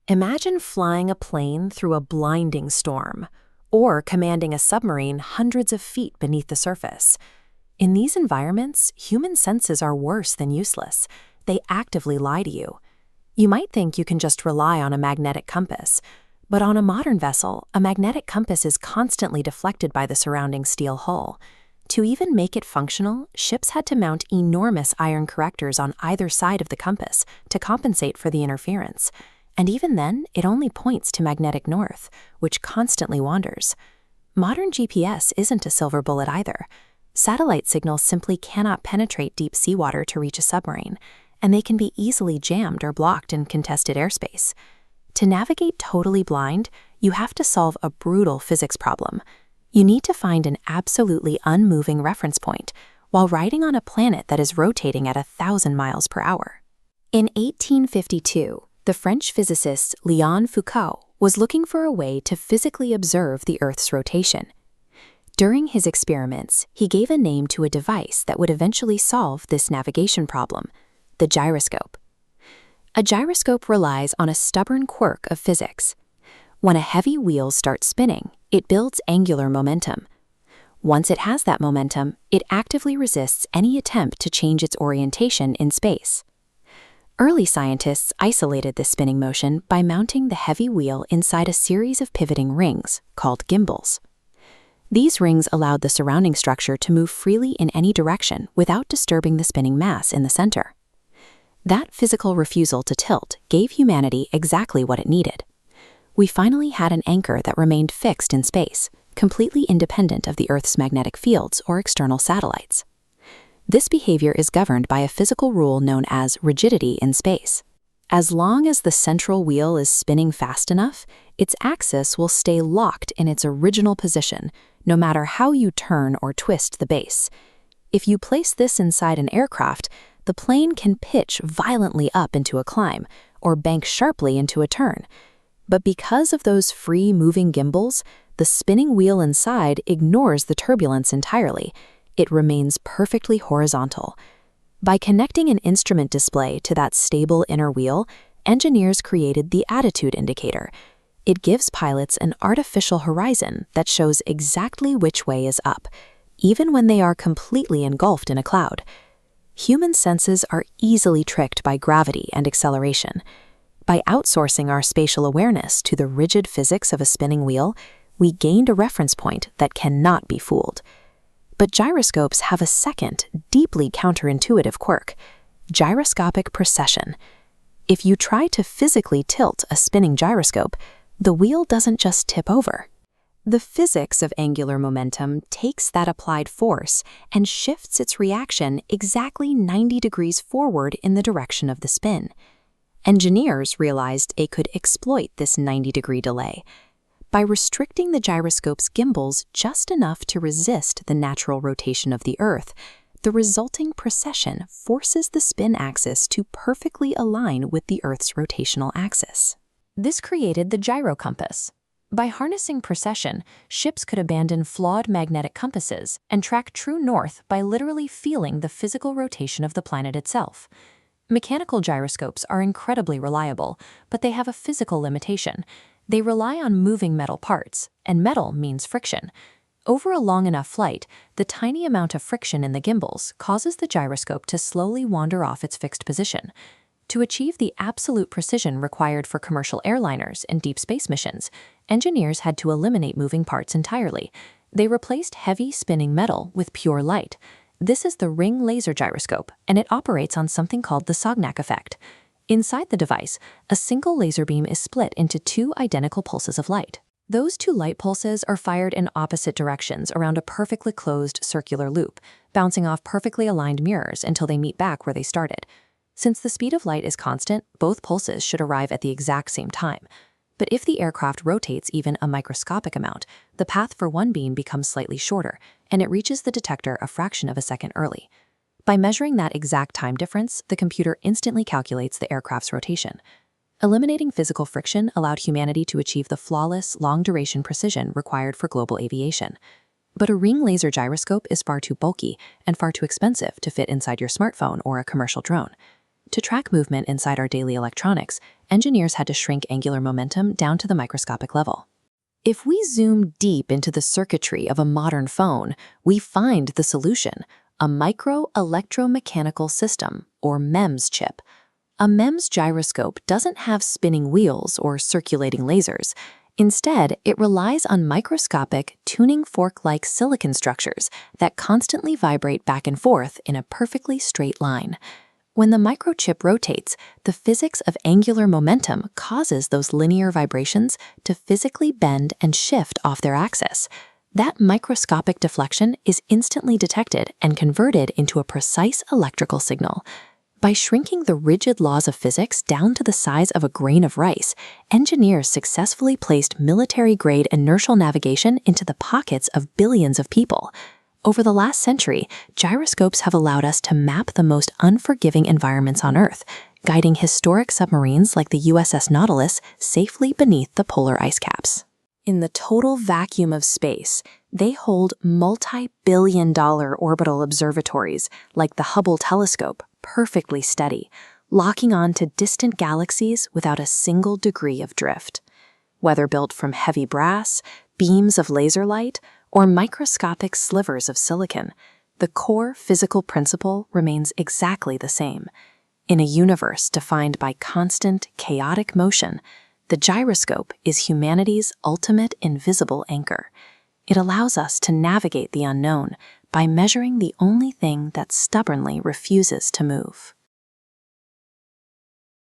Imagine flying a plane through a blinding storm, or commanding a submarine hundreds of feet beneath the surface. In these environments, human senses are worse than useless. They actively lie to you. You might think you can just rely on a magnetic compass, but on a modern vessel, a magnetic compass is constantly deflected by the surrounding steel hull. To even make it functional, ships had to mount enormous iron correctors on either side of the compass to compensate for the interference. And even then, it only points to magnetic north, which constantly wanders. Modern GPS isn't a silver bullet either. Satellite signals simply cannot penetrate deep seawater to reach a submarine, and they can be easily jammed or blocked in contested airspace. To navigate totally blind, you have to solve a brutal physics problem. You need to find an absolutely unmoving reference point while riding on a planet that is rotating at 1,000 miles per hour. In 1852, the French physicist Léon Foucault was looking for a way to physically observe the Earth's rotation. During his experiments, he gave a name to a device that would eventually solve this navigation problem: the gyroscope. A gyroscope relies on a stubborn quirk of physics. When a heavy wheel starts spinning, it builds angular momentum. Once it has that momentum, it actively resists any attempt to change its orientation in space. Early scientists isolated this spinning motion by mounting the heavy wheel inside a series of pivoting rings, called gimbals. These rings allowed the surrounding structure to move freely in any direction without disturbing the spinning mass in the center. That physical refusal to tilt gave humanity exactly what it needed. We finally had an anchor that remained fixed in space, completely independent of the Earth's magnetic fields or external satellites. This behavior is governed by a physical rule known as rigidity in space. As long as the central wheel is spinning fast enough, its axis will stay locked in its original position, no matter how you turn or twist the base. If you place this inside an aircraft, the plane can pitch violently up into a climb or bank sharply into a turn. But because of those free moving gimbals, the spinning wheel inside ignores the turbulence entirely. It remains perfectly horizontal. By connecting an instrument display to that stable inner wheel, engineers created the attitude indicator. It gives pilots an artificial horizon that shows exactly which way is up, even when they are completely engulfed in a cloud. Human senses are easily tricked by gravity and acceleration. By outsourcing our spatial awareness to the rigid physics of a spinning wheel, we gained a reference point that cannot be fooled. But gyroscopes have a second, deeply counterintuitive quirk: gyroscopic precession. If you try to physically tilt a spinning gyroscope, the wheel doesn't just tip over. The physics of angular momentum takes that applied force and shifts its reaction exactly 90 degrees forward in the direction of the spin. Engineers realized they could exploit this 90-degree delay. By restricting the gyroscope's gimbals just enough to resist the natural rotation of the Earth, the resulting precession forces the spin axis to perfectly align with the Earth's rotational axis. This created the gyrocompass. By harnessing precession, ships could abandon flawed magnetic compasses and track true north by literally feeling the physical rotation of the planet itself. Mechanical gyroscopes are incredibly reliable, but they have a physical limitation. They rely on moving metal parts, and metal means friction. Over a long enough flight, the tiny amount of friction in the gimbals causes the gyroscope to slowly wander off its fixed position. To achieve the absolute precision required for commercial airliners and deep space missions, engineers had to eliminate moving parts entirely. They replaced heavy spinning metal with pure light. This is the ring laser gyroscope, and it operates on something called the Sagnac effect. Inside the device, a single laser beam is split into two identical pulses of light. Those two light pulses are fired in opposite directions around a perfectly closed circular loop, bouncing off perfectly aligned mirrors until they meet back where they started. Since the speed of light is constant, both pulses should arrive at the exact same time. But if the aircraft rotates even a microscopic amount, the path for one beam becomes slightly shorter, and it reaches the detector a fraction of a second early. By measuring that exact time difference, the computer instantly calculates the aircraft's rotation. Eliminating physical friction allowed humanity to achieve the flawless, long-duration precision required for global aviation. But a ring laser gyroscope is far too bulky and far too expensive to fit inside your smartphone or a commercial drone. To track movement inside our daily electronics, engineers had to shrink angular momentum down to the microscopic level. If we zoom deep into the circuitry of a modern phone, we find the solution: a micro-electromechanical system, or MEMS chip. A MEMS gyroscope doesn't have spinning wheels or circulating lasers. Instead, it relies on microscopic, tuning fork-like silicon structures that constantly vibrate back and forth in a perfectly straight line. When the microchip rotates, the physics of angular momentum causes those linear vibrations to physically bend and shift off their axis. That microscopic deflection is instantly detected and converted into a precise electrical signal. By shrinking the rigid laws of physics down to the size of a grain of rice, engineers successfully placed military-grade inertial navigation into the pockets of billions of people. Over the last century, gyroscopes have allowed us to map the most unforgiving environments on Earth, guiding historic submarines like the USS Nautilus safely beneath the polar ice caps. In the total vacuum of space, they hold multi-billion-dollar orbital observatories like the Hubble telescope perfectly steady, locking on to distant galaxies without a single degree of drift. Whether built from heavy brass, beams of laser light, or microscopic slivers of silicon, the core physical principle remains exactly the same. In a universe defined by constant, chaotic motion, the gyroscope is humanity's ultimate invisible anchor. It allows us to navigate the unknown by measuring the only thing that stubbornly refuses to move.